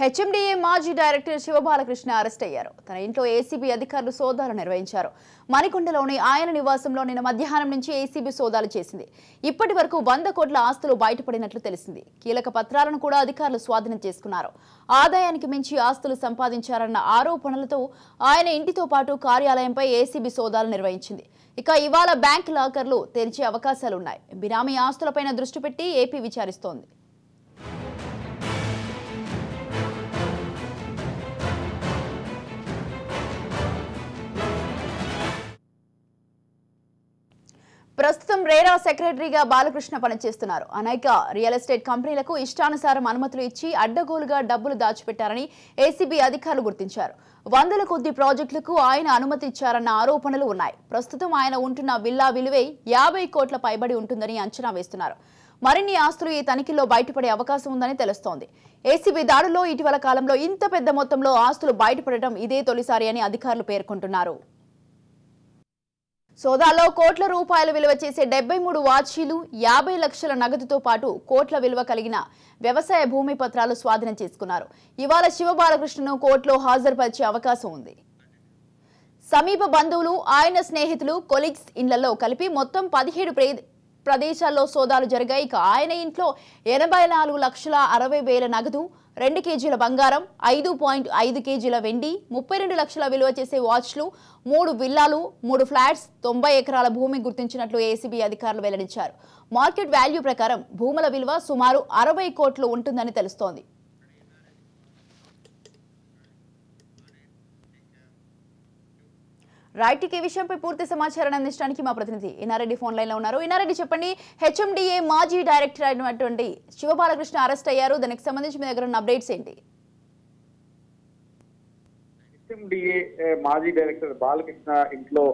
HMDA మాజీ director Shiva Balakrishna arrest అయ్యారు. తన ఇంట్లో ఏసీబీ అధికారులు సోదాలు నిర్వహించారు. మణికొండలోని ఆయన నివాసంలో నిన్న మధ్యాహ్నం నుంచి ఏసీబీ సోదాలు చేసింది. ఇప్పటి వరకు 100 కోట్ల ఆస్తులు బయటపడినట్లు తెలిసింది. కీలక పత్రాలను కూడా అధికారులు స్వాధీనం చేసుకున్నారు. ఆదాయానికి మించి ఆస్తులు సంపాదించారన్న ఆరోపణలతో ఆయన ఇంటితో పాటు కార్యాలయంపై ఏసీబీ సోదాలు నిర్వహించింది. ఇక ఇవాళ బ్యాంక్ లాకర్లు తెరిచే అవకాశాలున్నాయి. బినామీ ఆస్తులపైన దృష్టి పెట్టి ఏపీ విచారిస్తోంది. ప్రస్తుతం రేరా సెక్రటరీగా బాలకృష్ణ పనిచేస్తున్నారు. అనేక రియల్ ఎస్టేట్ కంపెనీలకు ఇష్టానుసారం అనుమతులు ఇచ్చి అడ్డగోలుగా డబ్బులు దాచిపెట్టారని ఏసీబీ అధికారులు గుర్తించారు. 100ల కొద్ది ప్రాజెక్టులకు ఆయన అనుమతి ఇచ్చారన్న ఆరోపణలు ఉన్నాయి. ప్రస్తుతం ఆయన ఉంటున్న విల్లా విలువే 50 కోట్ల పైబడి ఉంటుందని అంచనా వేస్తున్నారు. మరిన్ని ఆస్తులు ఈ తనిఖీల్లో బయటపడే అవకాశం ఉందని తెలుస్తోంది. ఏసీబీ దాడుల్లో ఇటీవల కాలంలో ఇంత పెద్ద మొత్తంలో ఆస్తులు బయటపడటం ఇదే తొలిసారి అని అధికారులు పేర్కొంటున్నారు. సోదాలో కోట్ల రూపాయలు విలువ చేసే 73 వాచీలు, 50 లక్షల నగదుతో పాటు కోట్ల విలువ కలిగిన వ్యవసాయ భూమి పత్రాలు స్వాధీనం చేసుకున్నారు. ఇవాళ శివబాలకృష్ణను కోర్టులో హాజరుపరిచే అవకాశం ఉంది. సమీప బంధువులు, ఆయన స్నేహితులు, కొలీగ్స్ ఇళ్లలో కలిపి మొత్తం 17 ప్రదేశాల్లో సోదాలు జరిగాయి. ఇక ఆయన ఇంట్లో 84,60,000 నగదు, 2 కేజీల బంగారం, 5.5 కేజీల వెండి, 32 లక్షల విలువ చేసే వాచ్లు, 3 విల్లాలు, 3 ఫ్లాట్స్, 90 ఎకరాల భూమి గుర్తించినట్లు ఏసీబీ అధికారులు వెల్లడించారు. మార్కెట్ వాల్యూ ప్రకారం భూముల విలువ సుమారు 60 కోట్లు ఉంటుందని తెలుస్తోంది. రైట్, ఈ విషయంపై పూర్తి సమాచారాన్ని అందించడానికి మా ప్రతినిధి ఇనారెడ్డి ఫోన్ లైన్ లో ఉన్నారు. ఇనారెడ్డి, చెప్పండి, హెచ్ఎండిఏ మాజీ డైరెక్టర్ అయినటువంటి శివబాలకృష్ణ అరెస్ట్ అయ్యారు. దానికి సంబంధించి మీ దగ్గర ఉన్న అప్డేట్స్ ఏంటి? హెచ్ఎండిఏ మాజీ డైరెక్టర్ బాలకృష్ణ ఇంట్లో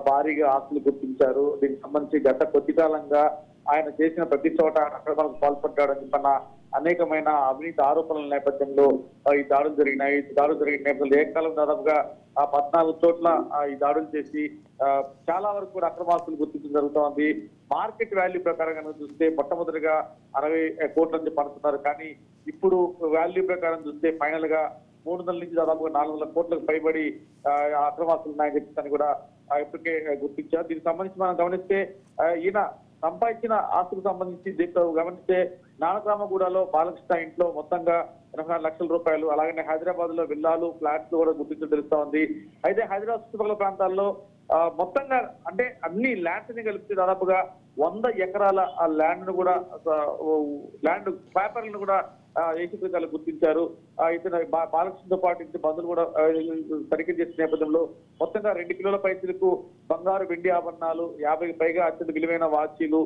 భారీగా ఆస్తులు గుర్తించారు. దీనికి సంబంధించి గత కొద్ది కాలంగా ఆయన చేసిన ప్రతి చోట అక్రమాలకు పాల్పడ్డాడని చెప్పిన అనేకమైన అవినీతి ఆరోపణల నేపథ్యంలో ఈ దాడులు జరిగినాయి. దాడులు జరిగిన నేపథ్యంలో ఏకకాలం దాదాపుగా 14 చోట్ల ఈ దాడులు చేసి చాలా వరకు కూడా అక్రమాస్తులు గుర్తించడం జరుగుతోంది. మార్కెట్ వాల్యూ ప్రకారం కనుక చూస్తే మొట్టమొదటిగా 60 కోట్ల నుంచి పడుతున్నారు. కానీ ఇప్పుడు వాల్యూ ప్రకారం చూస్తే ఫైనల్ గా 300 నుంచి దాదాపుగా 400 కోట్లకు పైబడి అక్రమాస్తులు ఉన్నాయని చెప్పి కూడా ఇప్పటికే గుర్తించారు. దీనికి సంబంధించి మనం గమనిస్తే ఈయన సంపాదించిన ఆస్తులకు సంబంధించి దీంట్లో గమనిస్తే నానక్రామగూడలో బాలకృష్ణ ఇంట్లో మొత్తంగా 84 లక్షల రూపాయలు, అలాగే హైదరాబాద్ లో విల్లాలు, ఫ్లాట్స్ కూడా గుర్తించడం తెలుస్తోంది. అయితే హైదరాబాద్ చుట్టుపక్కల ప్రాంతాల్లో మొత్తంగా అంటే అన్ని ల్యాండ్స్ ని కలిపి దాదాపుగా 100 ఎకరాల ల్యాండ్ ను కూడా ల్యాండ్ పేపర్లను కూడా ఏసీబీ గుర్తించారు. ఇతను బాలకృష్ణతో పాటు ఇంటి బంధువులు కూడా తనిఖీ చేసిన నేపథ్యంలో మొత్తంగా 2 కిలోల పైసలకు బంగారు, వెండి ఆభరణాలు, 50కి పైగా అత్యంత విలువైన వాచీలు,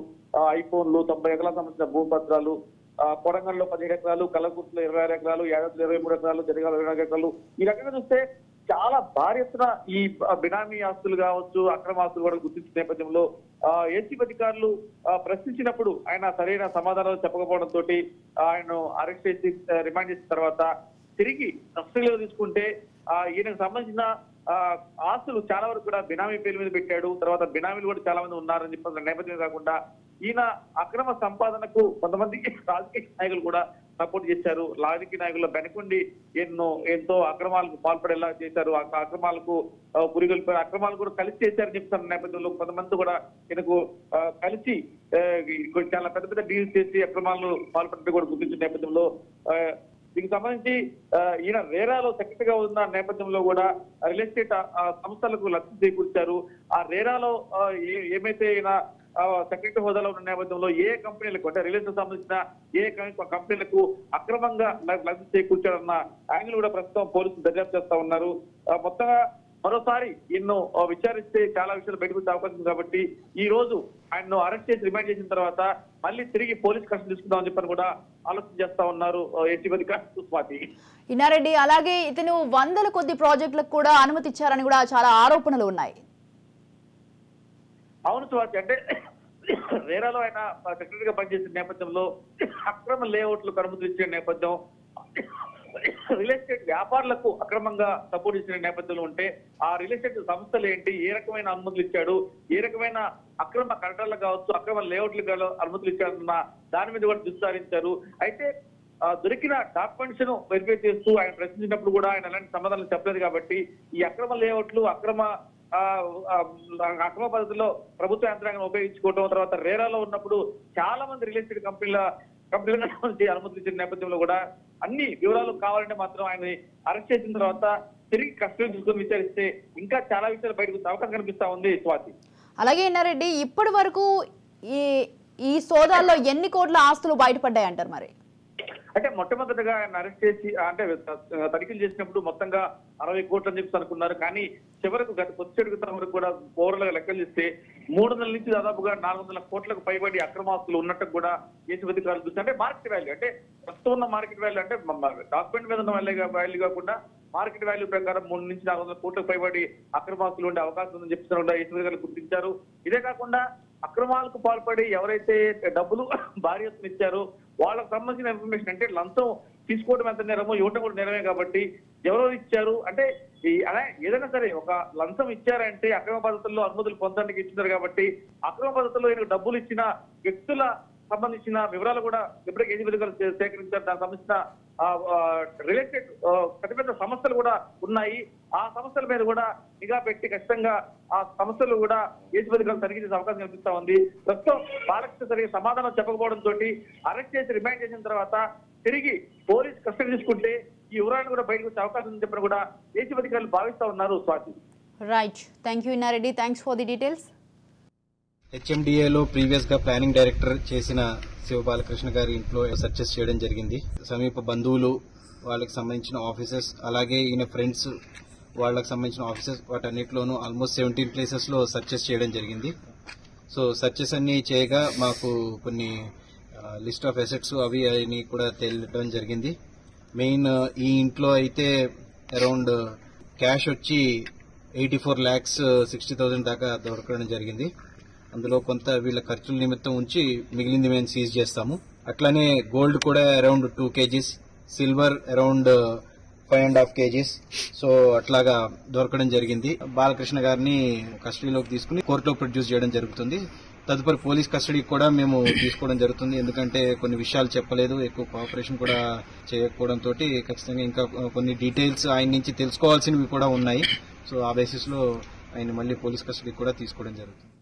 ఐఫోన్లు, 90 ఎకరాలకు సంబంధించిన భూపత్రాలు, కొడంగల్లో 17 ఎకరాలు, కల్లకుర్తిలో 26 ఎకరాలు, యాదగిరిలో 23 ఎకరాలు, జనగాల 24 ఎకరాలు. ఈ రకంగా చూస్తే చాలా భారీ ఎత్తున ఈ బినామీ ఆస్తులు కావచ్చు, అక్రమ ఆస్తులు కూడా గుర్తించిన నేపథ్యంలో ఏసీబీ అధికారులు ప్రశ్నించినప్పుడు ఆయన సరైన సమాధానాలు చెప్పకపోవడంతో ఆయనను అరెస్ట్ చేసి రిమాండ్ చేసిన తర్వాత తిరిగి కస్టడీలో తీసుకుంటే ఈయనకు సంబంధించిన ఆస్తులు చాలా వరకు కూడా బినామీ పేరు మీద పెట్టాడు. తర్వాత బినామీలు కూడా చాలా మంది ఉన్నారని చెప్పిన నేపథ్యం కాకుండా ఈయన అక్రమ సంపాదనకు కొంతమంది రాజకీయ నాయకులు కూడా సపోర్ట్ చేశారు. రాజకీయ నాయకుల వెనకుండి ఎంతో అక్రమాలకు పాల్పడేలా చేశారు. అక్రమాలకు పురిగొల్పారు, అక్రమాలు కూడా కలిసి చేశారని చెప్తున్న నేపథ్యంలో కొంతమంది కూడా ఈయనకు కలిసి చాలా పెద్ద పెద్ద డీల్స్ చేసి అక్రమాలను పాల్పడడం కూడా గుర్తించిన నేపథ్యంలో దీనికి సంబంధించి ఈయన రేరాలో సెక్రటరీగా ఉన్న నేపథ్యంలో కూడా రియల్ ఎస్టేట్ సంస్థలకు లక్ష్యం చేకూర్చారు. ఆ రేరాలో ఏమైతే ఈయన సెక్రటరీ హోదాలో ఉన్న నేపథ్యంలో ఏ కంపెనీలకు అంటే రియల్ ఎస్టేట్ సంబంధించిన ఏ కంపెనీలకు అక్రమంగా లబ్ధి చేకూర్చారన్న యాంగిల్ కూడా ప్రస్తుతం పోలీసులు దర్యాప్తు చేస్తా ఉన్నారు. మొత్తంగా మరోసారి ఎన్నో విచారిస్తే చాలా విషయాలు బయటకు వచ్చే అవకాశం ఉంది. కాబట్టి ఈ రోజు ఆయన్ను అరెస్ట్ చేసి రిమాండ్ చేసిన తర్వాత మళ్ళీ తిరిగి పోలీస్ కస్టడీ తీసుకుందామని చెప్పని కూడా ఆలోచన చేస్తా ఉన్నారు ఏసీబీ అధికారులు. ఇన్నారెడ్డి, అలాగే ఇతను 100ల కొద్ది ప్రాజెక్టులకు కూడా అనుమతి ఇచ్చారని కూడా చాలా ఆరోపణలు ఉన్నాయి. అవును స్వాతి, అంటే రేరాలో ఆయన సెక్రటరీగా పనిచేసిన నేపథ్యంలో అక్రమ లేఅవుట్లకు అనుమతులు ఇచ్చిన నేపథ్యం, రియల్ ఎస్టేట్ వ్యాపారులకు అక్రమంగా సపోర్ట్ ఇచ్చిన నేపథ్యంలో ఉంటే ఆ రియల్ ఎస్టేట్ సంస్థలు ఏంటి, ఏ రకమైన అనుమతులు ఇచ్చాడు, ఏ రకమైన అక్రమ కట్టడాలకు కావచ్చు, అక్రమ లేఅవుట్లకు అనుమతులు ఇచ్చాడన్న దాని మీద కూడా దృష్టి సారించారు. అయితే దొరికిన డాక్యుమెంట్స్ ను వెరిఫై చేస్తూ ఆయన ప్రశ్నించినప్పుడు కూడా ఆయన అలాంటి సమాధానాలు చెప్పలేదు కాబట్టి ఈ అక్రమ లేఅవుట్లు అక్రమ పద్ధతిలో ప్రభుత్వ యంత్రాంగం ఉపయోగించుకోవడం, తర్వాత రేరాలో ఉన్నప్పుడు చాలా మంది రియల్ ఎస్టేట్ కంపెనీల నుంచి అనుమతులు ఇచ్చిన నేపథ్యంలో కూడా అన్ని వివరాలు కావాలంటే మాత్రం ఆయన అరెస్ట్ చేసిన తర్వాత తిరిగి కస్టడీ తీసుకొని విచారిస్తే ఇంకా చాలా విషయాలు బయటకు వచ్చే అవకాశం కనిపిస్తా ఉంది స్వాతి. అలాగే ఎన్నారెడ్డి, ఇప్పటి వరకు ఈ సోదాల్లో ఎన్ని కోట్ల ఆస్తులు బయటపడ్డాయి అంటారు? మరి అంటే మొట్టమొదటిగా ఆయన అరెస్ట్ చేసి అంటే తనిఖీలు చేసినప్పుడు మొత్తంగా 60 కోట్లు అని చెప్పి అనుకున్నారు. కానీ చివరకు గత కొద్దిసేపు వరకు కూడా ఓవరాల్ గా లెక్కలు చేస్తే 300 నుంచి దాదాపుగా 400 కోట్లకు పైబడి అక్రమాస్తులు ఉన్నట్టు కూడా ఏసీబీ అధికారులు చూస్తే, అంటే మార్కెట్ వాల్యూ, అంటే ప్రస్తుతం ఉన్న మార్కెట్ వాల్యూ, అంటే డాక్యుమెంట్ మీద ఉన్న వాల్యూ కాకుండా మార్కెట్ వాల్యూ ప్రకారం 300 నుంచి 400 కోట్లకు పైబడి అక్రమాస్తులు ఉండే అవకాశం ఉందని చెప్తున్నారు కూడా ఏసీబీ అధికారులు గుర్తించారు. ఇదే కాకుండా అక్రమాలకు పాల్పడి ఎవరైతే డబ్బులు భారీ ఎత్తున ఇచ్చారో వాళ్ళకు సంబంధించిన ఇన్ఫర్మేషన్, అంటే లంచం తీసుకోవడం ఎంత నేరమో ఇవ్వడం కూడా నేరమే కాబట్టి ఎవరో ఇచ్చారు అంటే అలా ఏదైనా సరే ఒక లంచం ఇచ్చారంటే అక్రమ పద్ధతుల్లో అనుమతులు పొందడానికి ఇచ్చినారు కాబట్టి అక్రమ పద్ధతుల్లో ఈయనకు డబ్బులు ఇచ్చిన వ్యక్తుల సంబంధించిన వివరాలు కూడా ఇప్పటికే ఏసీబీ అధికారులు సేకరించారు. దానికి సంబంధించిన రిలేటెడ్ పెద్ద పెద్ద సమస్యలు కూడా ఉన్నాయి. ఆ సమస్యల మీద కూడా నిఘా పెట్టి ఖచ్చితంగా ఆ సమస్యలు కూడా ఏసీబీ అధికారులు తనిఖీ చేసే అవకాశం కనిపిస్తా ఉంది. ప్రస్తుతం బాలకృష్ణ సరిగ్గా సమాధానం చెప్పకపోవడంతో అరెస్ట్ చేసి రిమాండ్ చేసిన తర్వాత తిరిగి పోలీస్ కస్టడీ తీసుకుంటే ఈ వివరాలను కూడా బయటకు వచ్చే అవకాశం ఉందని చెప్పిన కూడా ఏసీబీ అధికారులు భావిస్తా ఉన్నారు. Swathi. Right, thank you Innareddy, thanks for the details. హెచ్ఎండిఏలో ప్రీవియస్ గా ప్లానింగ్ డైరెక్టర్ చేసిన శివ బాలకృష్ణ గారి ఇంట్లో సర్చెస్ చేయడం జరిగింది. సమీప బంధువులు, వాళ్ళకి సంబంధించిన ఆఫీసెస్, అలాగే ఈయన ఫ్రెండ్స్ వాళ్ళకి సంబంధించిన ఆఫీసెస్, వాటన్నిటిలోనూ ఆల్మోస్ట్ 17 ప్లేసెస్ లో సర్చెస్ చేయడం జరిగింది. సో సర్చెస్ అన్ని చేయగా మాకు కొన్ని లిస్ట్ ఆఫ్ అసెట్స్ అవి కూడా తేలడం జరిగింది. మెయిన్ ఈ ఇంట్లో అయితే అరౌండ్ క్యాష్ వచ్చి 84,60,000 దాకా దొరకడం జరిగింది. అందులో కొంత వీళ్ళ ఖర్చుల నిమిత్తం ఉంచి మిగిలింది మేము సీజ్ చేస్తాము. అట్లానే గోల్డ్ కూడా around 2 kgs, silver around 5.5 kgs. So అట్లాగా దొరకడం జరిగింది. బాలకృష్ణ గారిని కస్టడీలోకి తీసుకుని కోర్టులో ప్రొడ్యూస్ చేయడం జరుగుతుంది. తదుపరి పోలీస్ కస్టడీ కూడా మేము తీసుకోవడం జరుగుతుంది. ఎందుకంటే కొన్ని విషయాలు చెప్పలేదు, ఎక్కువ కోఆపరేషన్ కూడా చేయకపోవడంతో ఖచ్చితంగా ఇంకా కొన్ని డీటెయిల్స్ ఆయన నుంచి తెలుసుకోవాల్సినవి కూడా ఉన్నాయి. సో ఆ బేసిస్ లో ఆయన మళ్ళీ పోలీస్ కస్టడీ కూడా తీసుకోవడం జరుగుతుంది.